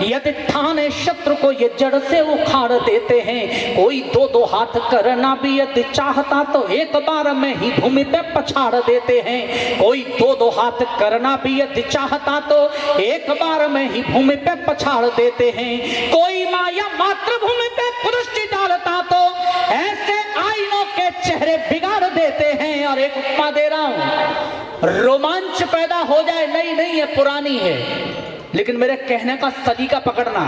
यदि ठाने शत्रु को ये जड़ से उखाड़ देते हैं। कोई दो दो हाथ करना भी यदि चाहता तो एक बार में ही भूमि पे पछाड़ देते हैं। कोई दो दो हाथ करना भी यदि चाहता तो एक बार में ही भूमि पे पछाड़ देते हैं। कोई माया मातृभूमि पे दृष्टि डालता तो ऐसे आईनों के चेहरे बिगाड़ देते हैं। और एक उपमा दे रहा हूं, रोमांच पैदा हो जाए, नई नहीं है पुरानी है, लेकिन मेरे कहने का सलीका पकड़ना।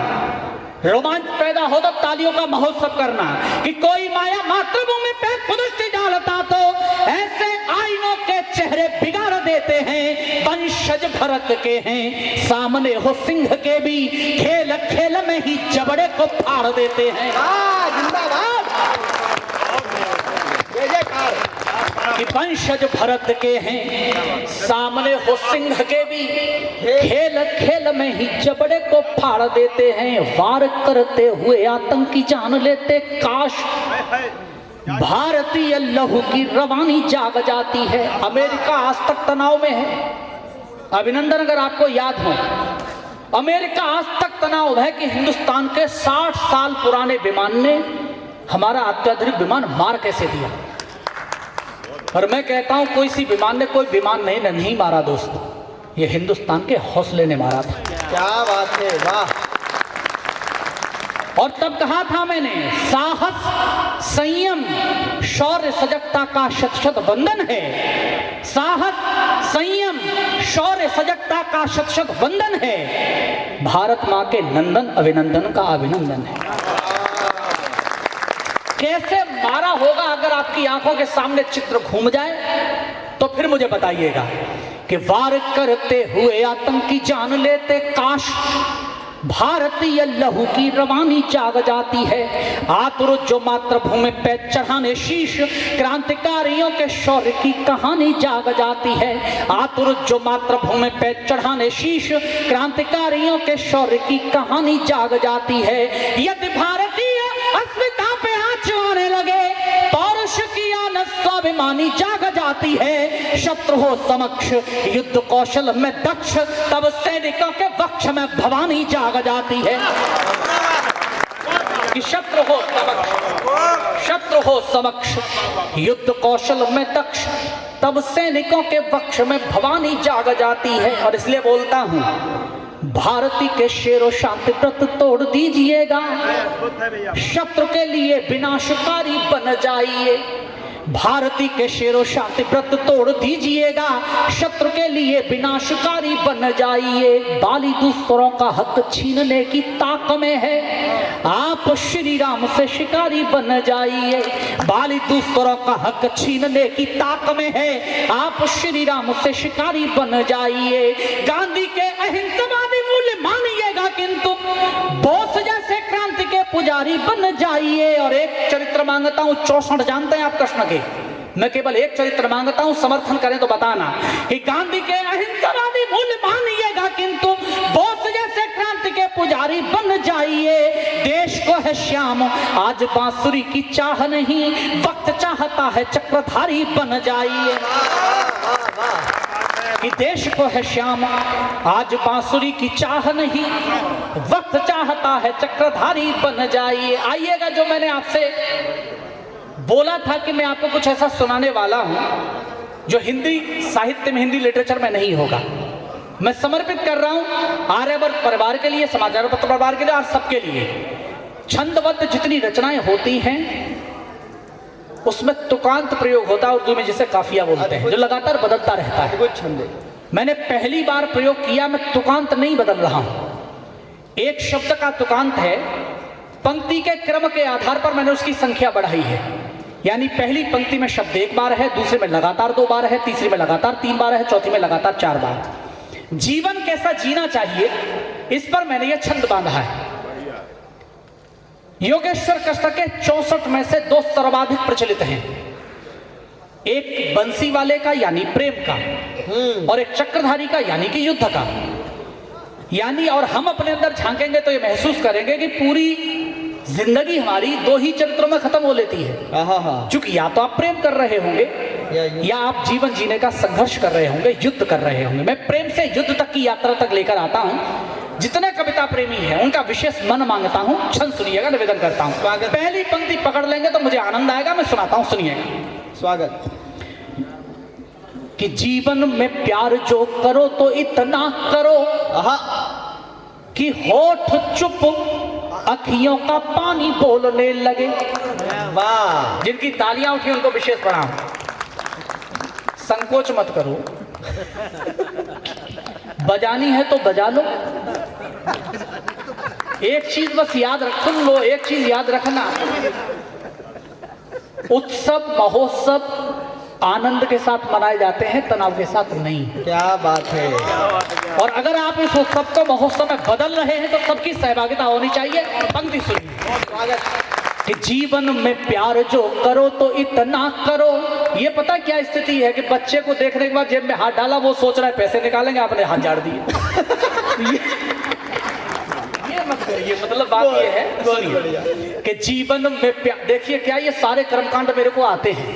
रोमांच पैदा हो तो तालियों का महोत्सव करना कि कोई माया मातृभूमि पे दृष्टि डालता तो ऐसे आईनों के चेहरे बिगाड़ देते हैं। वंशज भरत के हैं, सामने हो सिंह के भी, खेल खेल में ही जबड़े को फाड़ देते हैं। जिंदाबाद, जय जयकार। कि वंशज भरत के हैं, सामने हो सिंह के भी, खेल खेल में ही जबड़े को फाड़ देते हैं। वार करते हुए आतंकी जान लेते, काश भारतीय लहू की रवानी जाग जाती है। अमेरिका आज तक तनाव में है। अभिनंदन, अगर आपको याद हो, अमेरिका आज तक तनाव है कि हिंदुस्तान के 60 साल पुराने विमान ने हमारा अत्याधुनिक विमान मार कैसे दिया। और मैं कहता हूं कोई सी विमान ने कोई विमान नहीं मारा दोस्तों, ये हिंदुस्तान के हौसले ने मारा था। क्या बात है, वाह। और तब कहा था मैंने, साहस संयम शौर्य सजगता का शत शत वंदन है। साहस संयम शौर्य सजगता का शत शत वंदन है। भारत मां के नंदन अभिनंदन का अभिनंदन है। कैसे मारा होगा अगर आपकी आंखों के सामने चित्र घूम जाए तो फिर मुझे बताइएगा कि वार करते हुए आतंकी जान लेते, काश भारतीय लहू की रवानी जाग जाती है। आतुर जो मातृभूमि पे चढ़ाने शीश, क्रांतिकारियों के शौर्य की कहानी जाग जाती है। आतुर जो मातृभूमि पे चढ़ाने शीश, क्रांतिकारियों के शौर्य की कहानी जाग जाती है। यदि भारतीय अस्मिता पे आँच आने लगे, पौरुष की आनत स्वाभिमानी जाग जाती है। शत्रु हो समक्ष युद्ध कौशल में दक्ष, तब सैनिकों के वक्ष में भवानी जाग जाती है। कि शत्रु हो समक्ष युद्ध कौशल में दक्ष, तब सैनिकों के वक्ष में भवानी जाग जाती है। और इसलिए बोलता हूं, भारती के शेरों शांति व्रत तोड़ दीजिएगा, शत्रु के लिए विनाशकारी बन जाइए। भारती के शेरों शांति व्रत तोड़ दीजिएगा, शत्रु के लिए विनाशकारी बन जाइए। बाली दूसरों का हक छीनने की ताक में है, आप श्री राम से शिकारी बन जाइए। बाली दूसरों का हक छीनने की ताक में है, आप श्री राम से शिकारी बन जाइए। गांधी के अहिंसावादी मूल्य मानिएगा, किंतु बोस जैसे क्रांति के पुजारी बन जाइए। और एक चरित्र मांगता हूं, 64 जानते हैं आप कृष्ण के, मैं केवल एक चरित्र मांगता हूं, समर्थन करें तो बताना कि गांधी के अहिंसावादी मूल्य मानिएगा, किंतु बोस जैसे क्रांति के पुजारी बन जाइए। देश को है श्याम आज बांसुरी की चाह नहीं, वक्त चाहता है चक्रधारी बन जाइए। कि देश को है श्याम आज बांसुरी की चाह नहीं, वक्त चाहता है चक्रधारी बन जाइए। आइएगा, जो मैंने आपसे बोला था कि मैं आपको कुछ ऐसा सुनाने वाला हूं जो हिंदी साहित्य में, हिंदी लिटरेचर में नहीं होगा। मैं समर्पित कर रहा हूं आर्यवर्त परिवार के लिए, समाचार पत्र परिवार के लिए और सबके लिए। छंदबद्ध जितनी रचनाएं होती हैं उसमें तुकांत प्रयोग होता है, उर्दू में जिसे काफिया बोलते हैं, जो लगातार बदलता रहता है। छंद मैंने पहली बार प्रयोग किया, मैं तुकांत नहीं बदल रहा हूं। एक शब्द का तुकांत है, पंक्ति के क्रम के आधार पर मैंने उसकी संख्या बढ़ाई है। यानी पहली पंक्ति में शब्द एक बार है, दूसरे में लगातार 2 बार है, तीसरे में लगातार 3 बार है, चौथी में लगातार 4 बार। जीवन कैसा जीना चाहिए, इस पर मैंने यह छंद बांधा है। योगेश्वर कृष्ण के 64 में से 2 सर्वाधिक प्रचलित हैं। एक बंसी वाले का यानी प्रेम का, और एक चक्रधारी का यानी कि युद्ध का। यानी और हम अपने अंदर झांकेंगे तो ये महसूस करेंगे कि पूरी जिंदगी हमारी 2 ही चरित्रों में खत्म हो लेती है। चूंकि या तो आप प्रेम कर रहे होंगे या आप जीवन जीने का संघर्ष कर रहे होंगे, युद्ध कर रहे होंगे। मैं प्रेम से युद्ध तक की यात्रा तक लेकर आता हूँ। जितने कविता प्रेमी हैं उनका विशेष मन मांगता हूँ, क्षण सुनिएगा, निवेदन करता हूँ। पहली पंक्ति पकड़ लेंगे तो मुझे आनंद आएगा, मैं सुनाता हूँ, सुनिएगा। स्वागत। कि जीवन में प्यार जो करो तो इतना करो कि होठ चुप अखियों का पानी बोलने लगे। वाह। जिनकी तालियां उठी उनको विशेष प्रणाम। संकोच मत करो, बजानी है तो बजा लो। एक चीज बस याद रख, सुन लो, एक चीज याद रखना, उत्सव महोत्सव आनंद के साथ मनाए जाते हैं, तनाव के साथ नहीं। क्या बात है। और अगर आप इस उत्सव को महोत्सव में बदल रहे हैं तो सबकी सहभागिता होनी चाहिए। पंक्ति सुनिए। स्वागत। कि जीवन में प्यार जो करो तो इतना करो। ये पता क्या स्थिति है कि बच्चे को देखने के बाद जेब में हाथ डाला, वो सोच रहा है पैसे निकालेंगे, आपने हाथ झाड़ दिए। ये मत करिए, मतलब बात ये है, सुनिए, कि जीवन में प्यार, देखिए क्या ये सारे कर्मकांड मेरे को आते हैं,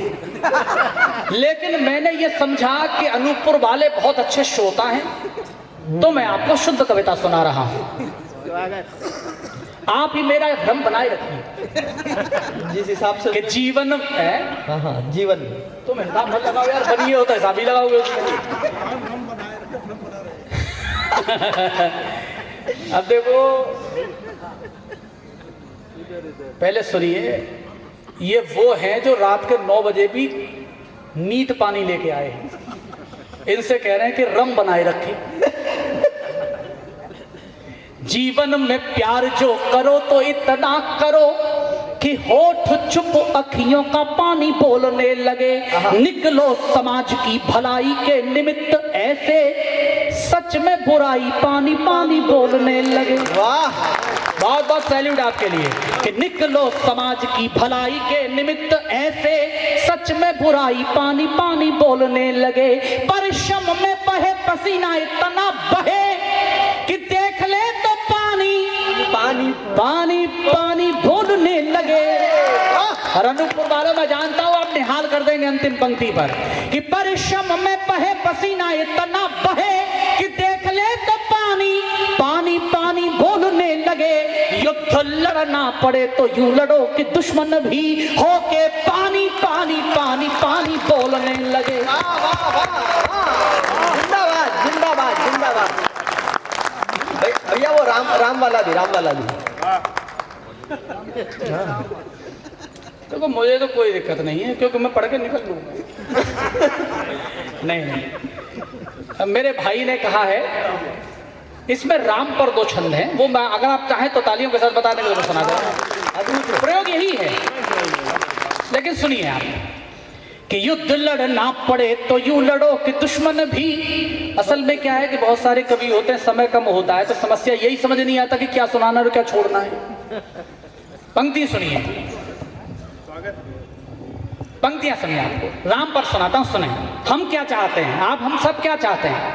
लेकिन मैंने ये समझा कि अनूपपुर वाले बहुत अच्छे श्रोता हैं, तो मैं आपको शुद्ध कविता सुना रहा हूँ। आप ही मेरा भ्रम बनाए रखिए जिस हिसाब से कि जीवन है। हाँ, जीवन। तुम हिसाब मत लगाओ यार, बनिए होता है, हिसाब ही लगाओगे उसमें। अब देखो, पहले सुनिए, ये वो हैं जो रात के 9 बजे भी नीट पानी लेके आए हैं। इनसे कह रहे हैं कि रम बनाए रखें। जीवन में प्यार जो करो तो इतना करो कि होठ चुप अखियों का पानी बोलने लगे। निकलो समाज की भलाई के निमित्त ऐसे, सच में बुराई पानी पानी बोलने लगे। वाह। बहुत बहुत सैल्यूट आपके लिए कि निकलो समाज की भलाई के निमित्त ऐसे, सच में बुराई पानी पानी बोलने लगे। परिश्रम में बहे पसीना इतना बहे कि देख ले तो पानी पानी पानी पानी बोलने लगे। और अनूपपुर वालों मैं जानता हूँ आप निहाल कर देंगे अंतिम पंक्ति पर कि परिश्रम में बहे पसीना इतना बहे कि देख ले तो पानी पानी पानी बोलने लगे। युद्ध लड़ना पड़े तो यूं लड़ो कि दुश्मन भी होके पानी पानी पानी पानी बोलने लगे। जिंदाबाद जिंदाबाद जिंदाबाद। भैया वो राम वाला भी। देखो मुझे तो कोई दिक्कत नहीं है, क्योंकि मैं पढ़ के निकल लूंगा। नहीं, अब मेरे भाई ने कहा है, इसमें राम पर 2 छंद हैं, वो मैं अगर आप चाहें तो तालियों के साथ बता देंगे तो सुना दूंगा। प्रयोग यही है, लेकिन सुनिए आप कि युद्ध लड़ना पड़े तो यूं लड़ो कि दुश्मन भी। असल में क्या है कि बहुत सारे कवि होते हैं, समय कम होता है तो समस्या यही समझ नहीं आता कि क्या सुनाना और क्या छोड़ना है। पंक्ति सुनिए, पंक्तियां सुनिए, आपको राम पर सुनाता हूं, सुने। हम क्या चाहते हैं, आप हम सब क्या चाहते हैं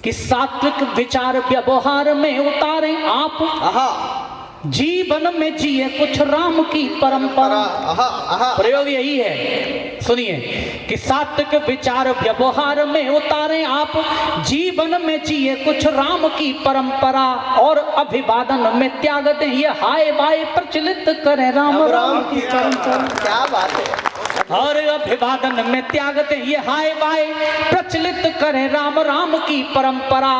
कि सात्विक विचार व्यवहार में उतारें आप, जीवन में जिए कुछ राम की परंपरा। प्रयोग यही है, सुनिए कि सात्विक विचार व्यवहार में उतारें आप, जीवन में जिए कुछ राम की परंपरा। और अभिवादन में त्याग दें ये हाय बाय, प्रचलित करें राम राम की परंपरा। क्या बात है। और अभिवादन में त्याग दें ये हाय बाय, प्रचलित करें राम राम की परंपरा।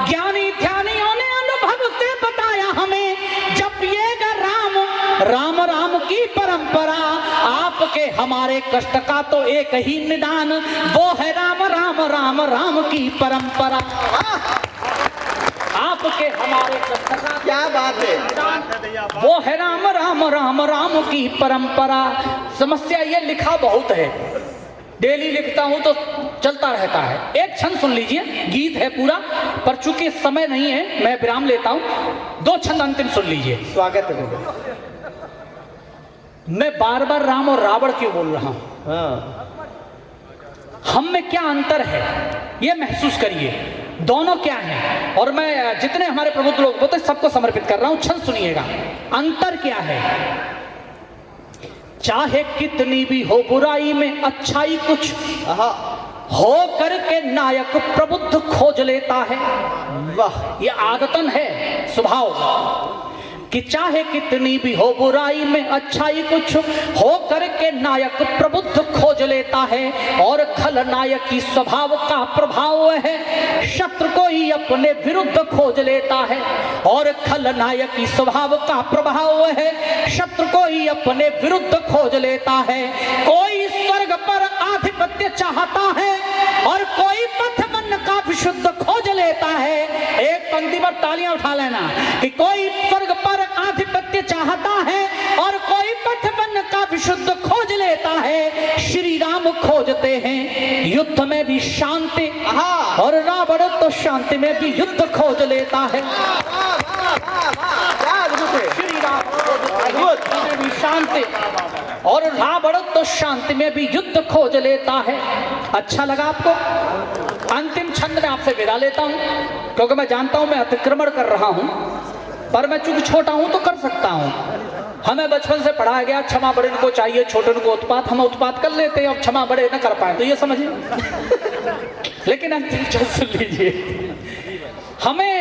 ज्ञानी ध्यानियों ने अनुभव से बताया हमें, जपिएगा राम राम राम की परंपरा। आपके हमारे कष्ट का तो एक ही निदान, वो है राम राम राम राम की परंपरा। आपके हमारे कष्ट का क्या बात है, वो है राम राम राम राम की परंपरा। समस्या ये लिखा बहुत है, डेली लिखता हूं तो चलता रहता है। एक छंद सुन लीजिए, गीत है पूरा, पर चूंकि समय नहीं है मैं विराम लेता हूं। 2 छंद अंतिम सुन लीजिए। स्वागत है। मैं बार बार राम और रावण क्यों बोल रहा हूं, हम में क्या अंतर है ये महसूस करिए, दोनों क्या हैं। और मैं जितने हमारे प्रबुद्ध लोग होते सबको समर्पित कर रहा हूं। छंद सुनिएगा, अंतर क्या है। चाहे कितनी भी हो बुराई में अच्छाई कुछ आहा, हो करके नायक प्रबुद्ध खोज लेता है। वाह, ये आदतन है, स्वभाव, कि चाहे कितनी भी हो बुराई में अच्छाई कुछ हो करके नायक प्रबुद्ध खोज लेता है। और खलनायक की स्वभाव का प्रभाव है, शत्रु को ही अपने विरुद्ध खोज लेता है। और खलनायक की स्वभाव का प्रभाव है, शत्रु को ही अपने विरुद्ध खोज लेता है। कोई स्वर्ग पर आधिपत्य चाहता है और कोई पथ मन का विशुद्ध खोज लेता है। एक पंक्ति पर तालियां उठा लेना कि कोई स्वर्ग पर आधिपत्य चाहता है और कोई पथ मन का विशुद्ध खोज लेता है। श्री राम खोजते हैं युद्ध में भी शांति, और रावण तो शांति में भी युद्ध खोज लेता है। श्री राम युद्ध में भी शांति और रावण तो शांति में भी युद्ध खोज लेता है। अच्छा लगा आपको? अंतिम छंद में आपसे विदा लेता हूं, क्योंकि मैं जानता हूं मैं अतिक्रमण कर रहा हूं, पर मैं चूंकि छोटा हूं तो कर सकता हूं। हमें बचपन से पढ़ाया गया क्षमा बड़े को चाहिए, छोटे को उत्पात। हम उत्पात कर लेते हैं, अब क्षमा बड़े न कर पाए तो ये समझिए। लेकिन अंतिम छंद सुन लीजिए। हमें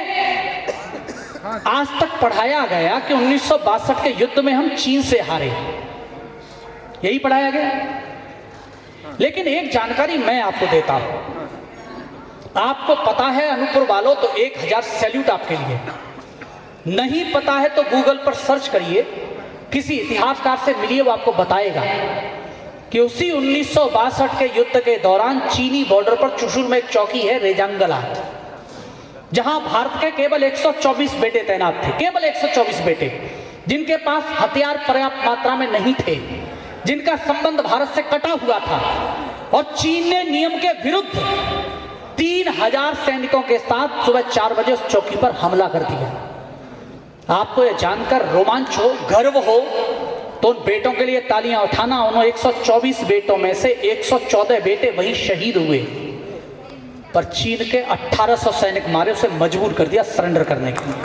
आज तक पढ़ाया गया कि 1962 के युद्ध में हम चीन से हारे, यही पढ़ाया गया। लेकिन एक जानकारी मैं आपको देता हूं, आपको पता है अनूपपुर वालों तो 1000 सैल्यूट आपके लिए। नहीं पता है तो गूगल पर सर्च करिए, किसी इतिहासकार से मिलिए, वो आपको बताएगा कि उसी 1962 के युद्ध के दौरान चीनी बॉर्डर पर चुशुल में एक चौकी है रेजांगला, जहां भारत के केवल 124 बेटे तैनात थे, केवल 124 बेटे, जिनके पास हथियार पर्याप्त मात्रा में नहीं थे, जिनका संबंध भारत से कटा हुआ था। और चीन ने नियम के विरुद्ध 3000 सैनिकों के साथ सुबह 4 बजे उस चौकी पर हमला कर दिया। आपको यह जानकर रोमांच हो, गर्व हो, तो उन बेटों के लिए तालियां उठाना। उन 124 बेटों में से 114 बेटे वहीं शहीद हुए, पर चीन के 1800 सैनिक मारे उसे मजबूर कर दिया सरेंडर करने के लिए।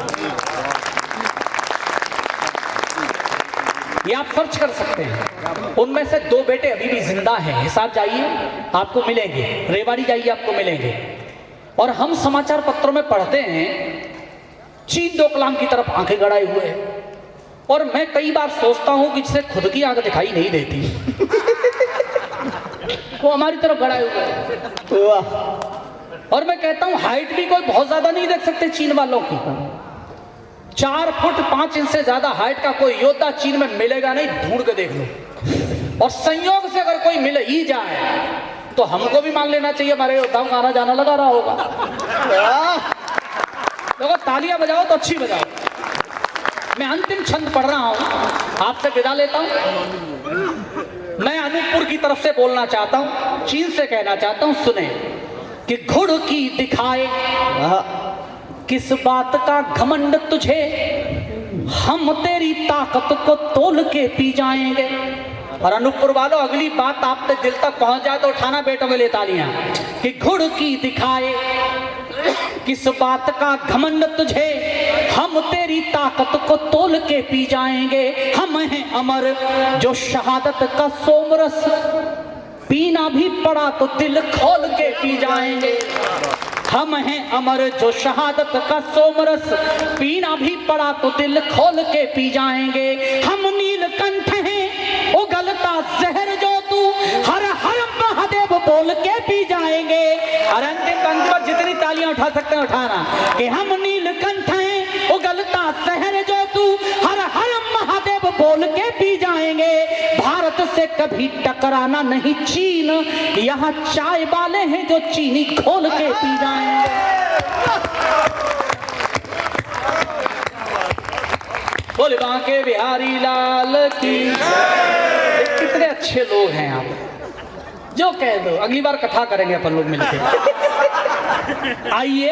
ये आप सर्च कर सकते हैं। उनमें से 2 बेटे अभी भी जिंदा हैं, हिसार जाइए आपको मिलेंगे, रेवाड़ी जाइए आपको मिलेंगे। और हम समाचार पत्रों में पढ़ते हैं चीन डोकलाम की तरफ आंखें गड़ाए हुए हैं। और मैं कई बार सोचता हूं कि जिसे खुद की आंख दिखाई नहीं देती वो हमारी तरफ गड़ाए हुए हैं। और मैं कहता हूं हाइट भी कोई बहुत ज्यादा नहीं देख सकते चीन वालों की। 4 फुट 5 इंच से ज्यादा हाइट का कोई योद्धा चीन में मिलेगा नहीं, ढूंढ के देख लो। और संयोग से अगर कोई मिल ही जाए तो हमको भी मान लेना चाहिए हमारे योद्धाओं का आना जाना लगा रहा होगा। देखो तालियां बजाओ तो अच्छी बजाओ। मैं अंतिम छंद पढ़ रहा हूं, आपसे विदा लेता हूं। मैं अनूपपुर की तरफ से बोलना चाहता हूं, चीन से कहना चाहता हूं, सुने कि घुड़ की दिखाए किस बात का घमंड तुझे, हम तेरी ताकत को तोल के पी जाएंगे। और अनूपपुर वालों अगली बात आप तक दिल तक पहुंच जाए तो उठाना बेटों के लिए तालियां, कि घुड़ की दिखाए किस बात का घमंड तुझे, हम तेरी ताकत को तोल के पी जाएंगे। हम हैं अमर जो शहादत का सोमरस, पीना भी पड़ा तो दिल खोल के पी जाएंगे। हम हैं अमर जो शहादत का सोमरस, पीना भी पड़ा तो दिल खोल के पी जाएंगे। हम नीलकंठ हैं उगलता जहर जो तू, हर हर महादेव बोल के पी जाएंगे। और अंतिम पंक्ति पर जितनी तालियां उठा सकते हैं उठाना, कि हम नीलकंठ हैं उगलता जहर जो तू, हर हर महादेव बोल के पी जाएंगे। भारत से कभी टकराना नहीं चीन, यहाँ चाय वाले हैं जो चीनी खोल के पी जाएंगे। बोले बांके बिहारी लाल की। कितने अच्छे लोग हैं आप, जो कह दो। अगली बार कथा करेंगे अपन लोग मिलकर। आइए